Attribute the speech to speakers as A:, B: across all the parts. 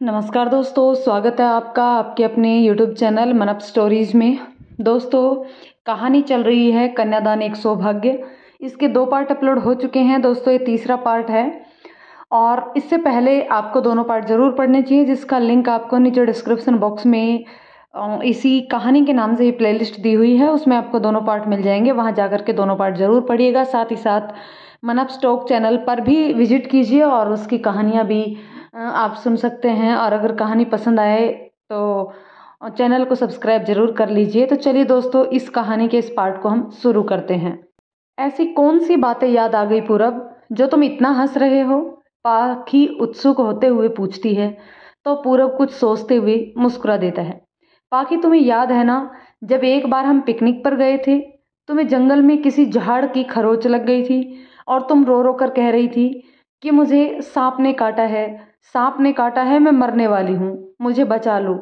A: नमस्कार दोस्तों, स्वागत है आपका आपके अपने YouTube चैनल मन अप स्टोरीज में। दोस्तों, कहानी चल रही है कन्यादान एक सौभाग्य। इसके 2 पार्ट अपलोड हो चुके हैं दोस्तों, ये तीसरा पार्ट है और इससे पहले आपको दोनों पार्ट ज़रूर पढ़ने चाहिए, जिसका लिंक आपको नीचे डिस्क्रिप्शन बॉक्स में इसी कहानी के नाम से ही प्लेलिस्ट दी हुई है, उसमें आपको दोनों पार्ट मिल जाएंगे। वहाँ जाकर के दोनों पार्ट ज़रूर पढ़िएगा। साथ ही साथ मन अप स्टोक चैनल पर भी विजिट कीजिए और उसकी कहानियाँ भी आप सुन सकते हैं। और अगर कहानी पसंद आए तो चैनल को सब्सक्राइब जरूर कर लीजिए। तो चलिए दोस्तों, इस कहानी के इस पार्ट को हम शुरू करते हैं। ऐसी कौन सी बातें याद आ गई पूरब, जो तुम इतना हंस रहे हो? पाखी उत्सुक होते हुए पूछती है। तो पूरब कुछ सोचते हुए मुस्कुरा देता है। पाखी, तुम्हें याद है ना, जब एक बार हम पिकनिक पर गए थे, तुम्हें जंगल में किसी झाड़ की खरोच लग गई थी और तुम रो रो कर कह रही थी कि मुझे सांप ने काटा है, सांप ने काटा है, मैं मरने वाली हूँ, मुझे बचा लो।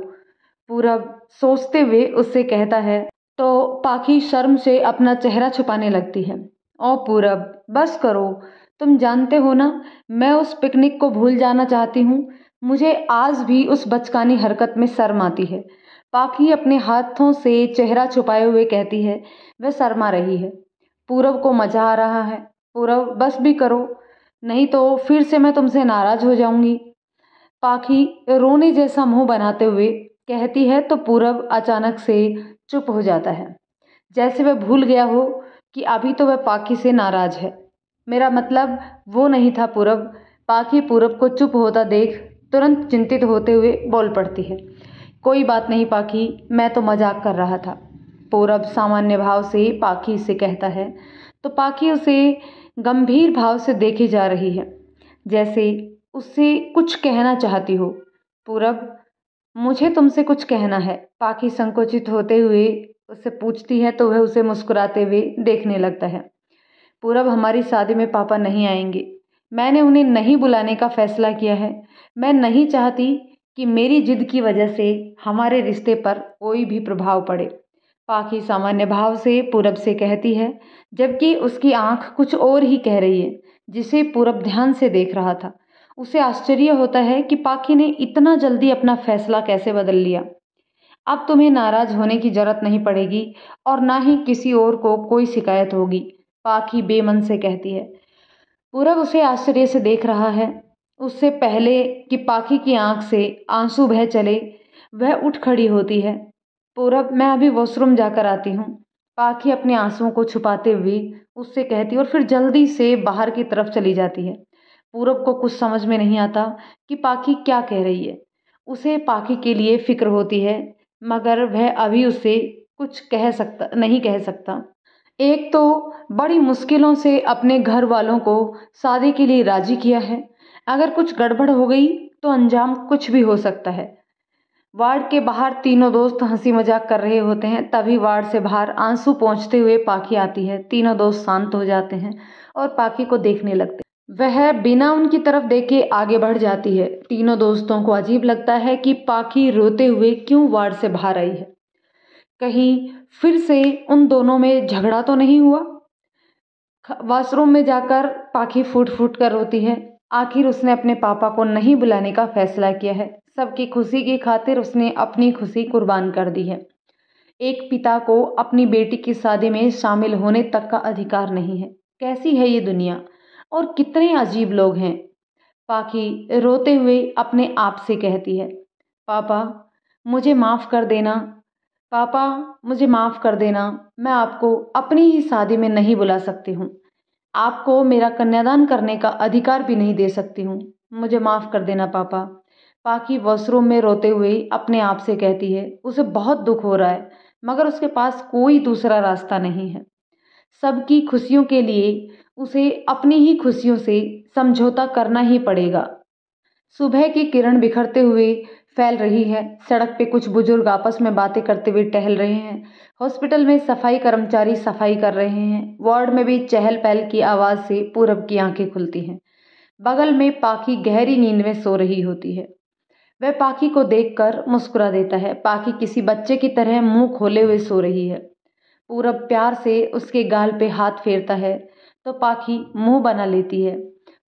A: पूरब सोचते हुए उससे कहता है। तो पाखी शर्म से अपना चेहरा छुपाने लगती है। ओ पूरब, बस करो, तुम जानते हो ना, मैं उस पिकनिक को भूल जाना चाहती हूँ। मुझे आज भी उस बचकानी हरकत में शर्म आती है। पाखी अपने हाथों से चेहरा छुपाए हुए कहती है। वह शर्मा रही है। पूरब को मजा आ रहा है। पूरब, बस भी करो, नहीं तो फिर से मैं तुमसे नाराज हो जाऊंगी। पाखी रोने जैसा मुंह बनाते हुए कहती है। तो पूरब अचानक से चुप हो जाता है, जैसे वह भूल गया हो कि अभी तो वह पाखी से नाराज है। मेरा मतलब वो नहीं था पूरब। पाखी पूरब को चुप होता देख तुरंत चिंतित होते हुए बोल पड़ती है। कोई बात नहीं पाखी, मैं तो मजाक कर रहा था। पूरब सामान्य भाव से पाखी से कहता है। तो पाखी उसे गंभीर भाव से देखे जा रही है, जैसे उससे कुछ कहना चाहती हो। पूरब, मुझे तुमसे कुछ कहना है, पाखी संकोचित होते हुए उससे पूछती है। तो वह उसे मुस्कुराते हुए देखने लगता है। पूरब, हमारी शादी में पापा नहीं आएंगे। मैंने उन्हें नहीं बुलाने का फैसला किया है। मैं नहीं चाहती कि मेरी जिद की वजह से हमारे रिश्ते पर कोई भी प्रभाव पड़े। पाखी सामान्य भाव से पूरब से कहती है, जबकि उसकी आंख कुछ और ही कह रही है, जिसे पूरब ध्यान से देख रहा था। उसे आश्चर्य होता है कि पाखी ने इतना जल्दी अपना फैसला कैसे बदल लिया। अब तुम्हें नाराज होने की जरूरत नहीं पड़ेगी और ना ही किसी और को कोई शिकायत होगी, पाखी बेमन से कहती है। पूरब उसे आश्चर्य से देख रहा है। उससे पहले कि पाखी की आंख से आंसू बह चले, वह उठ खड़ी होती है। पूरब, मैं अभी वॉशरूम जाकर आती हूँ। पाखी अपने आंसुओं को छुपाते हुए उससे कहती और फिर जल्दी से बाहर की तरफ चली जाती है। पूरब को कुछ समझ में नहीं आता कि पाखी क्या कह रही है। उसे पाखी के लिए फिक्र होती है, मगर वह अभी उसे कुछ नहीं कह सकता। एक तो बड़ी मुश्किलों से अपने घर वालों को शादी के लिए राजी किया है। अगर कुछ गड़बड़ हो गई तो अंजाम कुछ भी हो सकता है। वार्ड के बाहर तीनों दोस्त हंसी मजाक कर रहे होते हैं, तभी वार्ड से बाहर आंसू पोंछते हुए पाखी आती है। तीनों दोस्त शांत हो जाते हैं और पाखी को देखने लगते हैं। वह बिना उनकी तरफ देखे आगे बढ़ जाती है। तीनों दोस्तों को अजीब लगता है कि पाखी रोते हुए क्यों वार्ड से बाहर आई है। कहीं फिर से उन दोनों में झगड़ा तो नहीं हुआ। वॉशरूम में जाकर पाखी फूट फूट कर रोती है। आखिर उसने अपने पापा को नहीं बुलाने का फैसला किया है। सबकी खुशी की खातिर उसने अपनी खुशी कुर्बान कर दी है। एक पिता को अपनी बेटी की शादी में शामिल होने तक का अधिकार नहीं है। कैसी है ये दुनिया और कितने अजीब लोग हैं। पाखी रोते हुए अपने आप से कहती है। पापा, मुझे माफ़ कर देना। पापा, मुझे माफ़ कर देना। मैं आपको अपनी ही शादी में नहीं बुला सकती हूँ। आपको मेरा कन्यादान करने का अधिकार भी नहीं दे सकती हूँ। मुझे माफ़ कर देना पापा। पाखी वॉशरूम में रोते हुए अपने आप से कहती है। उसे बहुत दुख हो रहा है, मगर उसके पास कोई दूसरा रास्ता नहीं है। सबकी खुशियों के लिए उसे अपनी ही खुशियों से समझौता करना ही पड़ेगा। सुबह की किरण बिखरते हुए फैल रही है। सड़क पे कुछ बुजुर्ग आपस में बातें करते हुए टहल रहे हैं। हॉस्पिटल में सफाई कर्मचारी सफाई कर रहे हैं। वार्ड में भी चहल पहल की आवाज़ से पूरब की आंखें खुलती हैं। बगल में पाखी गहरी नींद में सो रही होती है। वह पाखी को देखकर मुस्कुरा देता है। पाखी किसी बच्चे की तरह मुंह खोले हुए सो रही है। पूरब प्यार से उसके गाल पे हाथ फेरता है तो पाखी मुंह बना लेती है।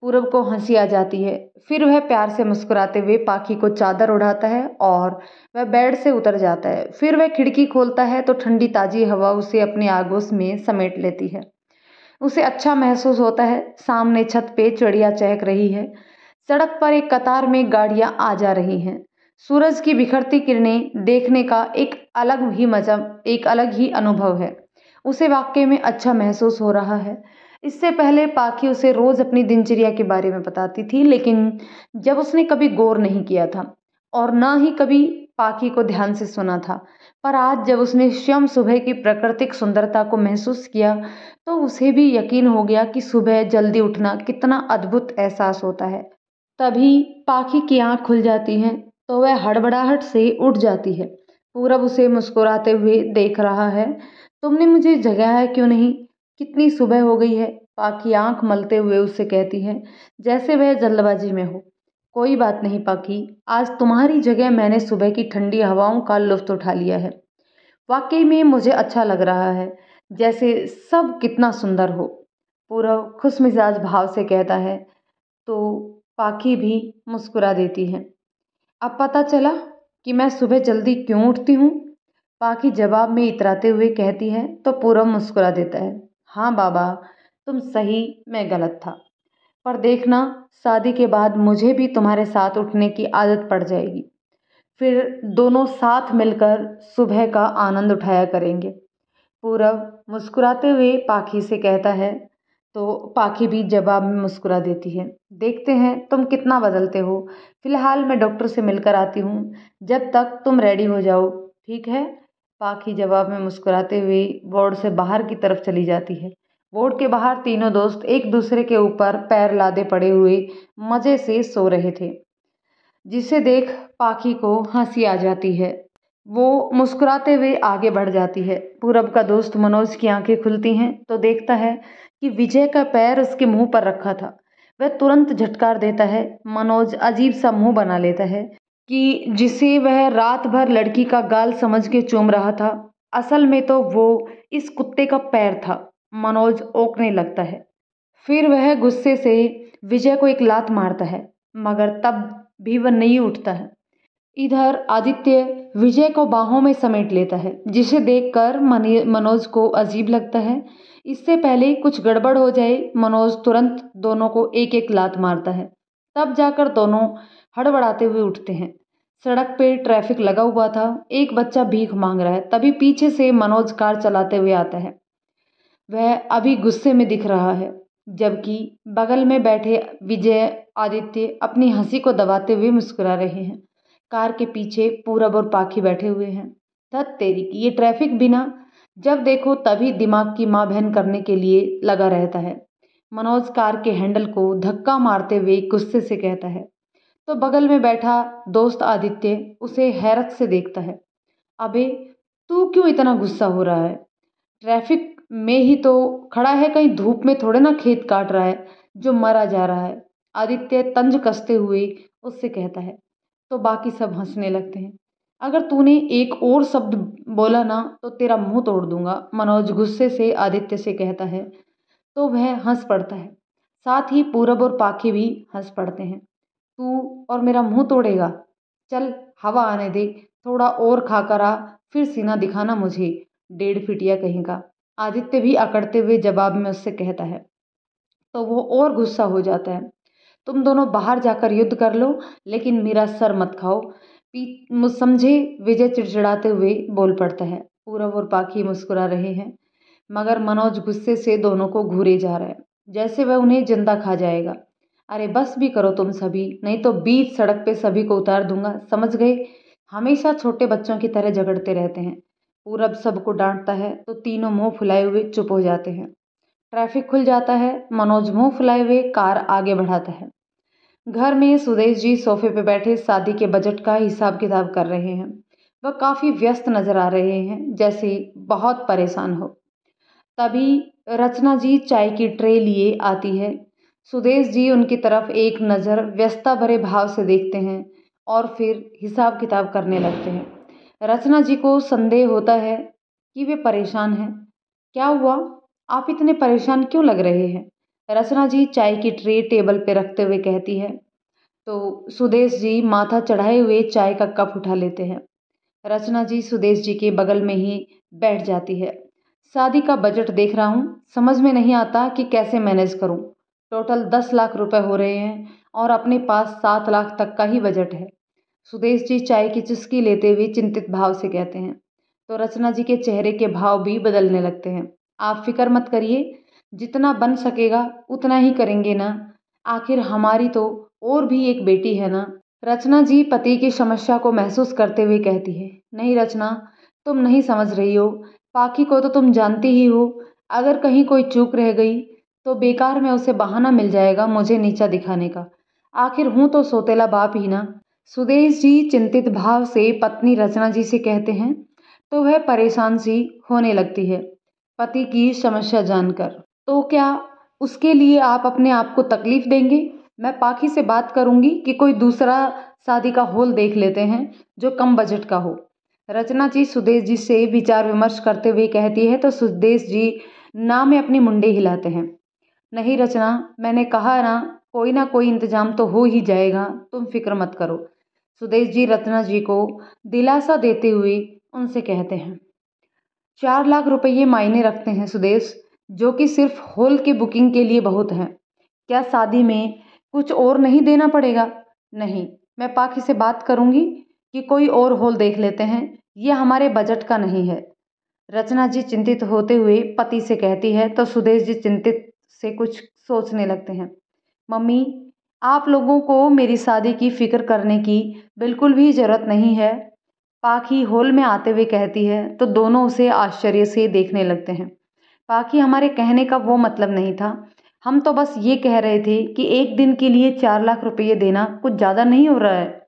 A: पूरब को हंसी आ जाती है। फिर वह प्यार से मुस्कुराते हुए पाखी को चादर उड़ाता है और वह बेड से उतर जाता है। फिर वह खिड़की खोलता है तो ठंडी ताज़ी हवा उसे अपनी आगोश में समेट लेती है। उसे अच्छा महसूस होता है। सामने छत पे चिड़िया चहक रही है। सड़क पर एक कतार में गाड़ियां आ जा रही हैं। सूरज की बिखरती किरणें देखने का एक अलग ही अनुभव है। उसे वाकई में अच्छा महसूस हो रहा है। इससे पहले पाखी उसे रोज अपनी दिनचर्या के बारे में बताती थी, लेकिन जब उसने कभी गौर नहीं किया था और ना ही कभी पाखी को ध्यान से सुना था। पर आज जब उसने स्वयं सुबह की प्राकृतिक सुंदरता को महसूस किया तो उसे भी यकीन हो गया कि सुबह जल्दी उठना कितना अद्भुत एहसास होता है। तभी पाखी की आंख खुल जाती है तो वह हड़बड़ाहट से उठ जाती है। पूरब उसे मुस्कुराते हुए देख रहा है। तुमने मुझे जगाया क्यों नहीं? कितनी सुबह हो गई है? पाखी आंख मलते हुए उससे कहती है, जैसे वह जल्दबाजी में हो। कोई बात नहीं पाखी, आज तुम्हारी जगह मैंने सुबह की ठंडी हवाओं का लुत्फ उठा लिया है। वाकई में मुझे अच्छा लग रहा है, जैसे सब कितना सुंदर हो। पूरब खुशमिजाज भाव से कहता है तो पाखी भी मुस्कुरा देती है। अब पता चला कि मैं सुबह जल्दी क्यों उठती हूँ? पाखी जवाब में इतराते हुए कहती है तो पूरब मुस्कुरा देता है। हाँ बाबा, तुम सही, मैं गलत था। पर देखना, शादी के बाद मुझे भी तुम्हारे साथ उठने की आदत पड़ जाएगी। फिर दोनों साथ मिलकर सुबह का आनंद उठाया करेंगे। पूरब मुस्कुराते हुए पाखी से कहता है तो पाखी भी जवाब में मुस्कुरा देती है। देखते हैं तुम कितना बदलते हो। फिलहाल मैं डॉक्टर से मिलकर आती हूँ, जब तक तुम रेडी हो जाओ, ठीक है? पाखी जवाब में मुस्कुराते हुए वार्ड से बाहर की तरफ चली जाती है। वार्ड के बाहर तीनों दोस्त एक दूसरे के ऊपर पैर लादे पड़े हुए मजे से सो रहे थे, जिसे देख पाखी को हंसी आ जाती है। वो मुस्कुराते हुए आगे बढ़ जाती है। पूरब का दोस्त मनोज की आंखें खुलती हैं तो देखता है कि विजय का पैर उसके मुंह पर रखा था। वह तुरंत झटकार देता है। मनोज अजीब सा मुंह बना लेता है कि जिसे वह रात भर लड़की का गाल समझ के चूम रहा था, असल में तो वो इस कुत्ते का पैर था। मनोज ओकने लगता है। फिर वह गुस्से से विजय को एक लात मारता है, मगर तब भी वह नहीं उठता है। इधर आदित्य विजय को बाहों में समेट लेता है, जिसे देखकर मनोज को अजीब लगता है। इससे पहले कुछ गड़बड़ हो जाए, मनोज तुरंत दोनों को एक एक लात मारता है। तब जाकर दोनों हड़बड़ाते हुए उठते हैं। सड़क पे ट्रैफिक लगा हुआ था। एक बच्चा भीख मांग रहा है। तभी पीछे से मनोज कार चलाते हुए आता है। वह अभी गुस्से में दिख रहा है, जबकि बगल में बैठे विजय आदित्य अपनी हंसी को दबाते हुए मुस्कुरा रहे हैं। कार के पीछे पूरब और पाखी बैठे हुए हैं। धत तेरी की, ये ट्रैफिक भी ना, जब देखो तभी दिमाग की माँ बहन करने के लिए लगा रहता है। मनोज कार के हैंडल को धक्का मारते हुए गुस्से से कहता है तो बगल में बैठा दोस्त आदित्य उसे हैरत से देखता है। अबे, तू क्यों इतना गुस्सा हो रहा है? ट्रैफिक में ही तो खड़ा है, कहीं धूप में थोड़े ना खेत काट रहा है जो मरा जा रहा है। आदित्य तंज कसते हुए उससे कहता है तो बाकी सब हंसने लगते हैं। अगर तूने एक और शब्द बोला ना तो तेरा मुंह तोड़ दूंगा, मनोज गुस्से से आदित्य से कहता है। तो वह हंस पड़ता है। साथ ही पूरब और पाखी भी हंस पड़ते हैं। तू और मेरा मुंह तोड़ेगा? चल हवा आने दे, थोड़ा और खा कर आ, फिर सीना दिखाना मुझे, 1.5 फीटिया कहीं का। आदित्य भी अकड़ते हुए जवाब में उससे कहता है। तो वो और गुस्सा हो जाता है। तुम दोनों बाहर जाकर युद्ध कर लो, लेकिन मेरा सर मत खाओ, मुझ समझे? विजय चिड़चिड़ाते हुए बोल पड़ता है। पूरब और पाखी मुस्कुरा रहे हैं, मगर मनोज गुस्से से दोनों को घूरे जा रहा है, जैसे वह उन्हें जिंदा खा जाएगा। अरे बस भी करो तुम सभी, नहीं तो बीच सड़क पे सभी को उतार दूंगा, समझ गए? हमेशा छोटे बच्चों की तरह झगड़ते रहते हैं। पूरब सबको डांटता है तो तीनों मुंह फुलाए हुए चुप हो जाते हैं। ट्रैफिक खुल जाता है। मनोज मुंह फुलाए हुए कार आगे बढ़ाता है। घर में सुदेश जी सोफे पे बैठे शादी के बजट का हिसाब किताब कर रहे हैं। वह काफी व्यस्त नजर आ रहे हैं, जैसे बहुत परेशान हो। तभी रचना जी चाय की ट्रे लिए आती है। सुदेश जी उनकी तरफ एक नज़र व्यस्तता भरे भाव से देखते हैं और फिर हिसाब किताब करने लगते हैं। रचना जी को संदेह होता है कि वे परेशान हैं। क्या हुआ? आप इतने परेशान क्यों लग रहे हैं? रचना जी चाय की ट्रे टेबल पे रखते हुए कहती है। तो सुदेश जी माथा चढ़ाए हुए चाय का कप उठा लेते हैं। रचना जी सुदेश जी के बगल में ही बैठ जाती है। शादी का बजट देख रहा हूँ, समझ में नहीं आता कि कैसे मैनेज करूँ। टोटल 10 लाख रुपए हो रहे हैं और अपने पास 7 लाख तक का ही बजट है। सुदेश जी चाय की चुस्की लेते हुए चिंतित भाव से कहते हैं। तो रचना जी के चेहरे के भाव भी बदलने लगते हैं। आप फिक्र मत करिए, जितना बन सकेगा उतना ही करेंगे ना, आखिर हमारी तो और भी एक बेटी है ना। रचना जी पति की समस्या को महसूस करते हुए कहती है। नहीं रचना, तुम नहीं समझ रही हो। पाखी को तो तुम जानती ही हो, अगर कहीं कोई चूक रह गई तो बेकार में उसे बहाना मिल जाएगा मुझे नीचा दिखाने का। आखिर हूं तो सौतेला बाप ही ना। सुदेश जी चिंतित भाव से पत्नी रचना जी से कहते हैं। तो वह परेशान सी होने लगती है पति की समस्या जानकर। तो क्या उसके लिए आप अपने आप को तकलीफ देंगे? मैं पाखी से बात करूंगी कि कोई दूसरा शादी का हॉल देख लेते हैं जो कम बजट का हो। रचना जी सुदेश जी से विचार विमर्श करते हुए कहती है। तो सुदेश जी ना में अपनी मुंडी हिलाते हैं। नहीं रचना, मैंने कहा ना कोई इंतजाम तो हो ही जाएगा, तुम फिक्र मत करो। सुदेश जी रत्ना जी को दिलासा देते हुए उनसे कहते हैं। 4 लाख रुपये मायने रखते हैं सुदेश, जो कि सिर्फ हॉल की बुकिंग के लिए बहुत हैं। क्या शादी में कुछ और नहीं देना पड़ेगा? नहीं, मैं पाखी से बात करूंगी कि कोई और हॉल देख लेते हैं, यह हमारे बजट का नहीं है। रचना जी चिंतित होते हुए पति से कहती है। तो सुदेश जी चिंतित से कुछ सोचने लगते हैं। मम्मी, आप लोगों को मेरी शादी की फिक्र करने की बिल्कुल भी ज़रूरत नहीं है। पाखी हॉल में आते हुए कहती है। तो दोनों उसे आश्चर्य से देखने लगते हैं। पाखी, हमारे कहने का वो मतलब नहीं था, हम तो बस ये कह रहे थे कि एक दिन के लिए 4 लाख रुपये देना कुछ ज़्यादा नहीं हो रहा है।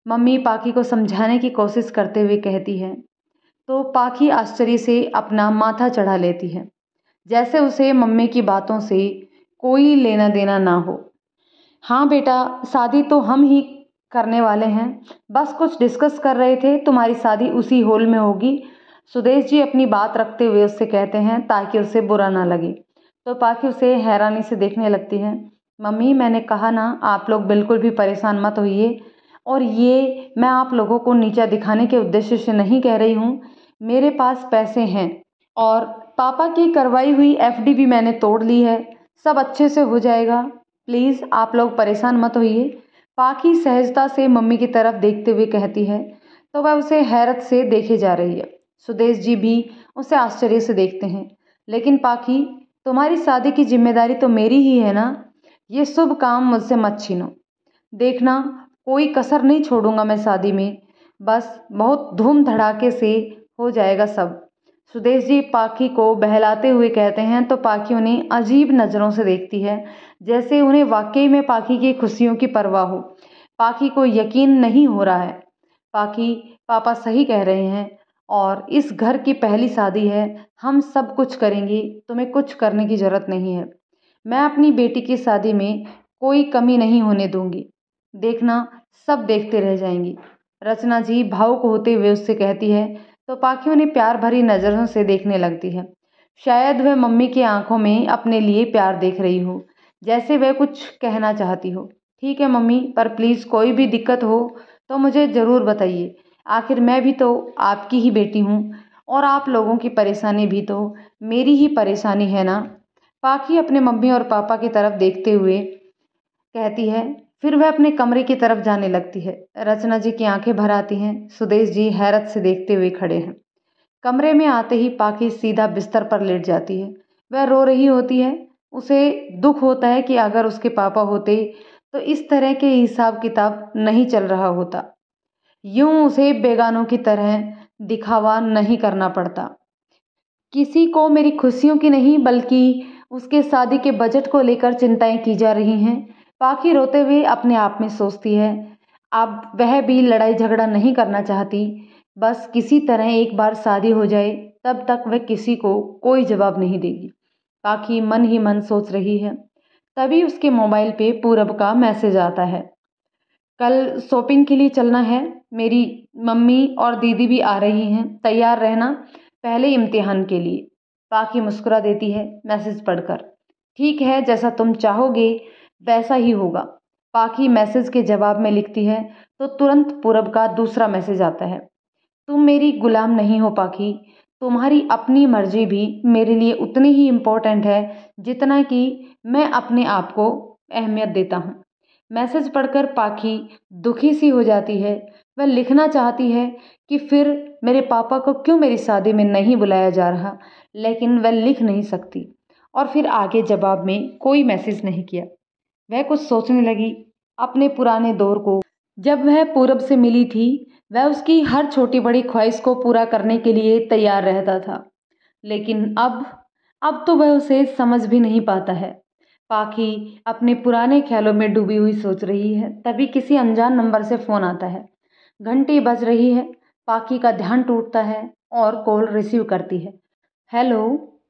A: मम्मी पाखी को समझाने की कोशिश करते हुए कहती है। तो पाखी आश्चर्य से अपना माथा चढ़ा लेती है, जैसे उसे मम्मी की बातों से कोई लेना देना ना हो। हाँ बेटा, शादी तो हम ही करने वाले हैं, बस कुछ डिस्कस कर रहे थे, तुम्हारी शादी उसी हॉल में होगी। सुदेश जी अपनी बात रखते हुए उससे कहते हैं ताकि उसे बुरा ना लगे। तो पाखी उसे हैरानी से देखने लगती है। मम्मी, मैंने कहा ना, आप लोग बिल्कुल भी परेशान मत होइए, और ये मैं आप लोगों को नीचा दिखाने के उद्देश्य से नहीं कह रही हूँ। मेरे पास पैसे हैं और पापा की करवाई हुई एफडी भी मैंने तोड़ ली है, सब अच्छे से हो जाएगा। प्लीज़ आप लोग परेशान मत होइए। पाखी सहजता से मम्मी की तरफ देखते हुए कहती है। तो वह उसे हैरत से देखे जा रही है। सुदेश जी भी उसे आश्चर्य से देखते हैं। लेकिन पाखी, तुम्हारी शादी की जिम्मेदारी तो मेरी ही है ना, ये शुभ काम मुझसे मत छीनो। देखना, कोई कसर नहीं छोड़ूंगा मैं शादी में, बस बहुत धूम धड़ाके से हो जाएगा सब। सुदेश जी पाखी को बहलाते हुए कहते हैं। तो पाखी उन्हें अजीब नज़रों से देखती है, जैसे उन्हें वाकई में पाखी की खुशियों की परवाह हो। पाखी को यकीन नहीं हो रहा है। पाखी, पापा सही कह रहे हैं और इस घर की पहली शादी है, हम सब कुछ करेंगे, तुम्हें कुछ करने की ज़रूरत नहीं है। मैं अपनी बेटी की शादी में कोई कमी नहीं होने दूंगी, देखना सब देखते रह जाएंगी। रचना जी भावुक होते हुए उससे कहती है। तो पाखी उन्हें प्यार भरी नज़रों से देखने लगती है। शायद वह मम्मी की आंखों में अपने लिए प्यार देख रही हो, जैसे वह कुछ कहना चाहती हो। ठीक है मम्मी, पर प्लीज़ कोई भी दिक्कत हो तो मुझे ज़रूर बताइए, आखिर मैं भी तो आपकी ही बेटी हूँ और आप लोगों की परेशानी भी तो मेरी ही परेशानी है ना। पाखी अपने मम्मी और पापा की तरफ देखते हुए कहती है। फिर वह अपने कमरे की तरफ जाने लगती है। रचना जी की आंखें भर आती हैं। सुदेश जी हैरत से देखते हुए खड़े हैं। कमरे में आते ही पाखी सीधा बिस्तर पर लेट जाती है। वह रो रही होती है। उसे दुख होता है कि अगर उसके पापा होते तो इस तरह के हिसाब किताब नहीं चल रहा होता, यूं उसे बेगानों की तरह दिखावा नहीं करना पड़ता। किसी को मेरी खुशियों की नहीं बल्कि उसके शादी के बजट को लेकर चिंताएं की जा रही हैं। पाखी रोते हुए अपने आप में सोचती है, अब वह भी लड़ाई झगड़ा नहीं करना चाहती, बस किसी तरह एक बार शादी हो जाए, तब तक वह किसी को कोई जवाब नहीं देगी। पाखी मन ही मन सोच रही है। तभी उसके मोबाइल पे पूरब का मैसेज आता है। कल शॉपिंग के लिए चलना है, मेरी मम्मी और दीदी भी आ रही हैं, तैयार रहना पहले इम्तिहान के लिए। पाखी मुस्कुरा देती है मैसेज पढ़कर। ठीक है, जैसा तुम चाहोगे वैसा ही होगा। पाखी मैसेज के जवाब में लिखती है तो तुरंत पूरब का दूसरा मैसेज आता है। तुम मेरी गुलाम नहीं हो पाखी, तुम्हारी अपनी मर्जी भी मेरे लिए उतनी ही इम्पोर्टेंट है जितना कि मैं अपने आप को अहमियत देता हूँ। मैसेज पढ़कर पाखी दुखी सी हो जाती है। वह लिखना चाहती है कि फिर मेरे पापा को क्यों मेरी शादी में नहीं बुलाया जा रहा, लेकिन वह लिख नहीं सकती और फिर आगे जवाब में कोई मैसेज नहीं किया। वह कुछ सोचने लगी अपने पुराने दौर को। जब वह पूरब से मिली थी, वह उसकी हर छोटी बड़ी ख्वाहिश को पूरा करने के लिए तैयार रहता था, लेकिन अब तो वह उसे समझ भी नहीं पाता है। पाखी अपने पुराने ख्यालों में डूबी हुई सोच रही है, तभी किसी अनजान नंबर से फ़ोन आता है। घंटी बज रही है। पाखी का ध्यान टूटता है और कॉल रिसीव करती है। हेलो,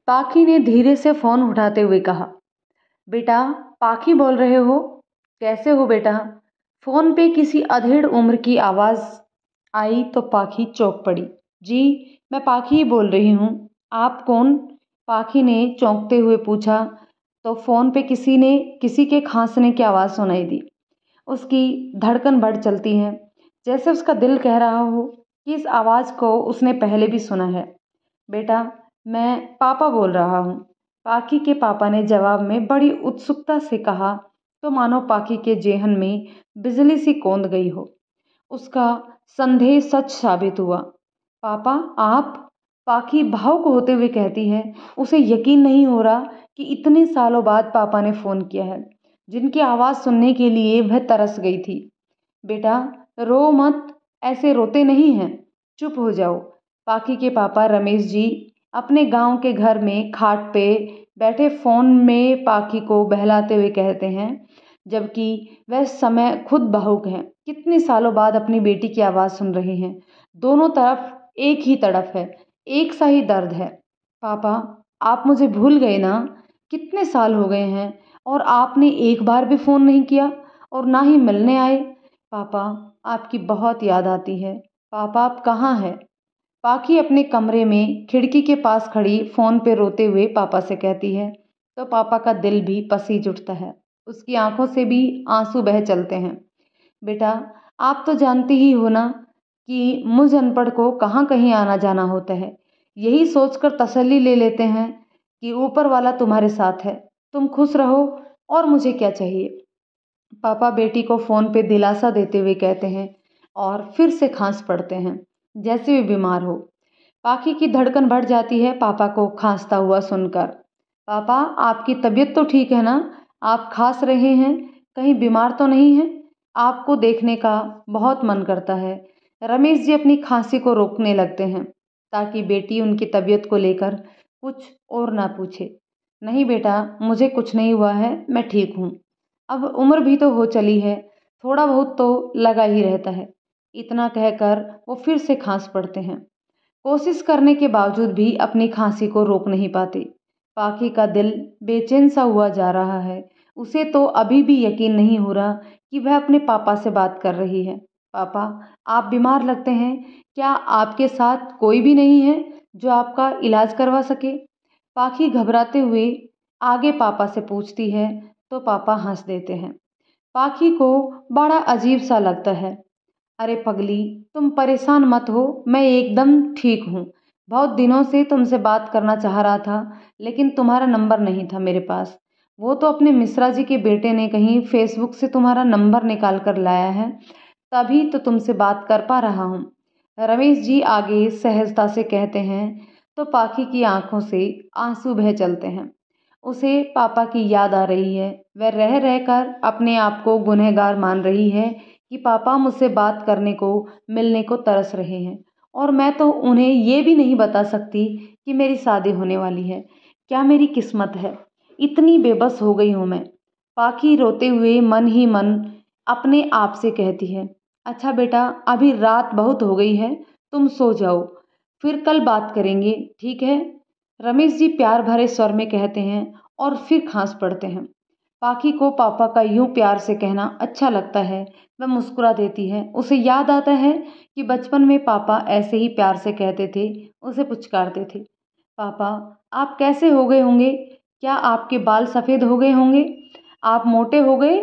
A: पाखी ने धीरे से फ़ोन उठाते हुए कहा। बेटा, पाखी बोल रहे हो? कैसे हो बेटा? फ़ोन पे किसी अधेड़ उम्र की आवाज़ आई तो पाखी चौंक पड़ी। जी, मैं पाखी ही बोल रही हूँ। आप कौन? पाखी ने चौंकते हुए पूछा तो फ़ोन पे किसी के खांसने की आवाज़ सुनाई दी। उसकी धड़कन बढ़ चलती है, जैसे उसका दिल कह रहा हो कि इस आवाज़ को उसने पहले भी सुना है। बेटा, मैं पापा बोल रहा हूँ। पाखी के पापा ने जवाब में बड़ी उत्सुकता से कहा तो मानो पाखी के जेहन में बिजली सी कौंध गई हो। उसका संदेह सच साबित हुआ। पापा, आप? पाखी भावुक होते हुए कहती है। उसे यकीन नहीं हो रहा कि इतने सालों बाद पापा ने फ़ोन किया है, जिनकी आवाज़ सुनने के लिए वह तरस गई थी। बेटा, रो मत, ऐसे रोते नहीं हैं, चुप हो जाओ। पाखी के पापा रमेश जी अपने गांव के घर में खाट पे बैठे फ़ोन में पाखी को बहलाते हुए कहते हैं, जबकि वह समय खुद भावुक हैं। कितने सालों बाद अपनी बेटी की आवाज़ सुन रहे हैं। दोनों तरफ एक ही तड़फ है, एक सा ही दर्द है। पापा, आप मुझे भूल गए ना? कितने साल हो गए हैं और आपने एक बार भी फ़ोन नहीं किया और ना ही मिलने आए। पापा, आपकी बहुत याद आती है। पापा, आप कहाँ हैं? पाखी अपने कमरे में खिड़की के पास खड़ी फ़ोन पे रोते हुए पापा से कहती है तो पापा का दिल भी पसीज उठता है। उसकी आंखों से भी आंसू बह चलते हैं। बेटा, आप तो जानती ही हो ना कि मुझ अनपढ़ को कहाँ कहीं आना जाना होता है। यही सोचकर तसल्ली ले लेते हैं कि ऊपर वाला तुम्हारे साथ है। तुम खुश रहो और मुझे क्या चाहिए। पापा बेटी को फ़ोन पे दिलासा देते हुए कहते हैं और फिर से खांस पड़ते हैं, जैसे वे बीमार हो। पाखी की धड़कन बढ़ जाती है पापा को खांसता हुआ सुनकर। पापा, आपकी तबीयत तो ठीक है ना? आप खांस रहे हैं, कहीं बीमार तो नहीं हैं? आपको देखने का बहुत मन करता है। रमेश जी अपनी खांसी को रोकने लगते हैं ताकि बेटी उनकी तबीयत को लेकर कुछ और ना पूछे। नहीं बेटा, मुझे कुछ नहीं हुआ है, मैं ठीक हूँ। अब उम्र भी तो हो चली है, थोड़ा बहुत तो लगा ही रहता है। इतना कहकर वो फिर से खांस पड़ते हैं। कोशिश करने के बावजूद भी अपनी खांसी को रोक नहीं पाते। पाखी का दिल बेचैन सा हुआ जा रहा है। उसे तो अभी भी यकीन नहीं हो रहा कि वह अपने पापा से बात कर रही है। पापा, आप बीमार लगते हैं। क्या आपके साथ कोई भी नहीं है जो आपका इलाज करवा सके? पाखी घबराते हुए आगे पापा से पूछती है तो पापा हंस देते हैं। पाखी को बड़ा अजीब सा लगता है। अरे पगली, तुम परेशान मत हो, मैं एकदम ठीक हूँ। बहुत दिनों से तुमसे बात करना चाह रहा था, लेकिन तुम्हारा नंबर नहीं था मेरे पास। वो तो अपने मिश्रा जी के बेटे ने कहीं फेसबुक से तुम्हारा नंबर निकाल कर लाया है, तभी तो तुमसे बात कर पा रहा हूँ। रमेश जी आगे सहजता से कहते हैं तो पाखी की आंखों से आंसू बह चलते हैं। उसे पापा की याद आ रही है। वह रह रहकर अपने आप को गुनहगार मान रही है कि पापा मुझसे बात करने को, मिलने को तरस रहे हैं और मैं तो उन्हें ये भी नहीं बता सकती कि मेरी शादी होने वाली है। क्या मेरी किस्मत है। इतनी बेबस हो गई हूँ मैं। पाखी रोते हुए मन ही मन अपने आप से कहती है, अच्छा बेटा, अभी रात बहुत हो गई है, तुम सो जाओ, फिर कल बात करेंगे, ठीक है? रमेश जी प्यार भरे स्वर में कहते हैं और फिर खांस पड़ते हैं। पाखी को पापा का यूं प्यार से कहना अच्छा लगता है। वह मुस्कुरा देती है। उसे याद आता है कि बचपन में पापा ऐसे ही प्यार से कहते थे, उसे पुचकारते थे। पापा, आप कैसे हो गए होंगे? क्या आपके बाल सफ़ेद हो गए होंगे? आप मोटे हो गए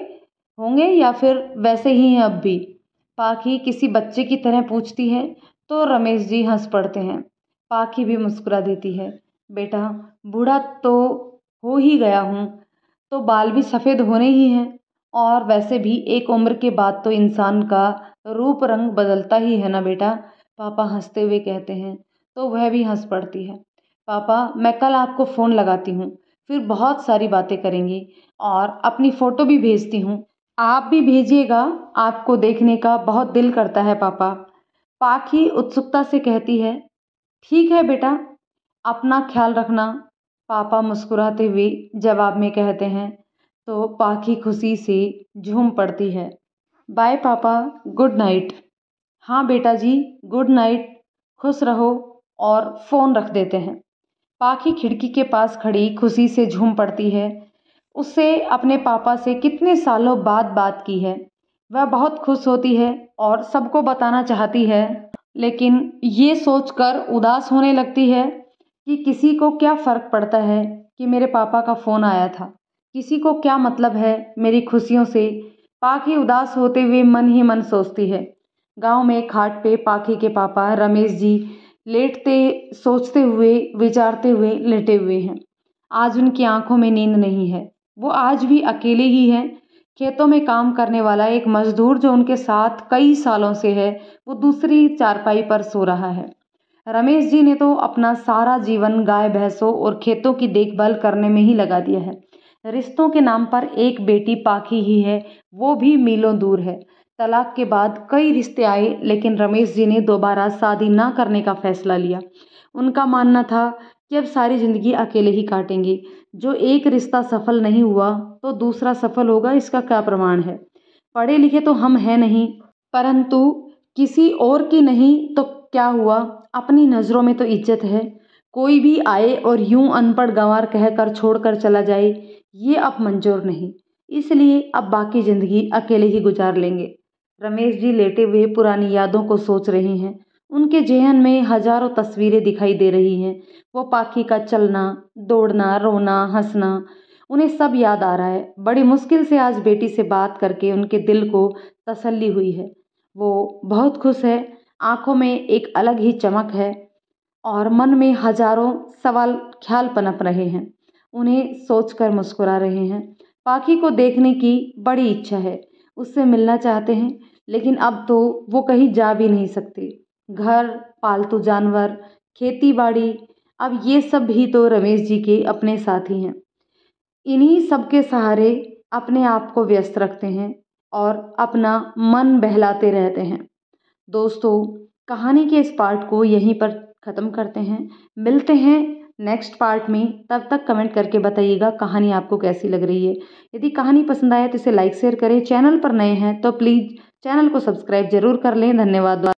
A: होंगे या फिर वैसे ही हैं अब भी? पाखी किसी बच्चे की तरह पूछती है तो रमेश जी हंस पड़ते हैं। पाखी भी मुस्कुरा देती है, बेटा बूढ़ा तो हो ही गया हूँ तो बाल भी सफ़ेद होने ही हैं, और वैसे भी एक उम्र के बाद तो इंसान का रूप रंग बदलता ही है ना बेटा, पापा हंसते हुए कहते हैं। तो वह भी हंस पड़ती है। पापा मैं कल आपको फ़ोन लगाती हूँ, फिर बहुत सारी बातें करेंगे और अपनी फ़ोटो भी भेजती हूँ, आप भी भेजिएगा, आपको देखने का बहुत दिल करता है पापा। पाखी उत्सुकता से कहती है, ठीक है बेटा, अपना ख्याल रखना, पापा मुस्कुराते हुए जवाब में कहते हैं। तो पाखी खुशी से झूम पड़ती है। बाय पापा, गुड नाइट। हाँ बेटा जी, गुड नाइट, खुश रहो, और फ़ोन रख देते हैं। पाखी खिड़की के पास खड़ी खुशी से झूम पड़ती है। उससे अपने पापा से कितने सालों बाद बात की है। वह बहुत खुश होती है और सबको बताना चाहती है, लेकिन ये सोचकर उदास होने लगती है कि किसी को क्या फ़र्क पड़ता है कि मेरे पापा का फ़ोन आया था, किसी को क्या मतलब है मेरी खुशियों से। पाखी उदास होते हुए मन ही मन सोचती है। गांव में खाट पे पाखी के पापा रमेश जी लेटते सोचते हुए विचारते हुए लेटे हुए हैं। आज उनकी आंखों में नींद नहीं है। वो आज भी अकेले ही हैं। खेतों में काम करने वाला एक मजदूर जो उनके साथ कई सालों से है, वो दूसरी चारपाई पर सो रहा है। रमेश जी ने तो अपना सारा जीवन गाय भैंसों और खेतों की देखभाल करने में ही लगा दिया है। रिश्तों के नाम पर एक बेटी पाखी ही है, वो भी मीलों दूर है। तलाक के बाद कई रिश्ते आए, लेकिन रमेश जी ने दोबारा शादी ना करने का फैसला लिया। उनका मानना था कि अब सारी ज़िंदगी अकेले ही काटेंगे। जो एक रिश्ता सफल नहीं हुआ तो दूसरा सफल होगा, इसका क्या प्रमाण है। पढ़े लिखे तो हम हैं नहीं, परंतु किसी और की नहीं तो क्या हुआ, अपनी नज़रों में तो इज्जत है। कोई भी आए और यूं अनपढ़ गंवार कहकर छोड़कर चला जाए, ये अब मंजूर नहीं। इसलिए अब बाकी ज़िंदगी अकेले ही गुजार लेंगे। रमेश जी लेटे हुए पुरानी यादों को सोच रहे हैं। उनके ज़हन में हजारों तस्वीरें दिखाई दे रही हैं। वो पाखी का चलना, दौड़ना, रोना, हंसना, उन्हें सब याद आ रहा है। बड़ी मुश्किल से आज बेटी से बात करके उनके दिल को तसल्ली हुई है। वो बहुत खुश है, आंखों में एक अलग ही चमक है और मन में हजारों सवाल ख्याल पनप रहे हैं। उन्हें सोचकर मुस्कुरा रहे हैं। पाखी को देखने की बड़ी इच्छा है, उससे मिलना चाहते हैं, लेकिन अब तो वो कहीं जा भी नहीं सकते। घर, पालतू जानवर, खेती बाड़ी, अब ये सब भी तो रमेश जी के अपने साथी हैं। इन्हीं सब के सहारे अपने आप को व्यस्त रखते हैं और अपना मन बहलाते रहते हैं। दोस्तों, कहानी के इस पार्ट को यहीं पर ख़त्म करते हैं। मिलते हैं नेक्स्ट पार्ट में। तब तक कमेंट करके बताइएगा कहानी आपको कैसी लग रही है। यदि कहानी पसंद आए तो इसे लाइक शेयर करें। चैनल पर नए हैं तो प्लीज़ चैनल को सब्सक्राइब जरूर कर लें। धन्यवाद।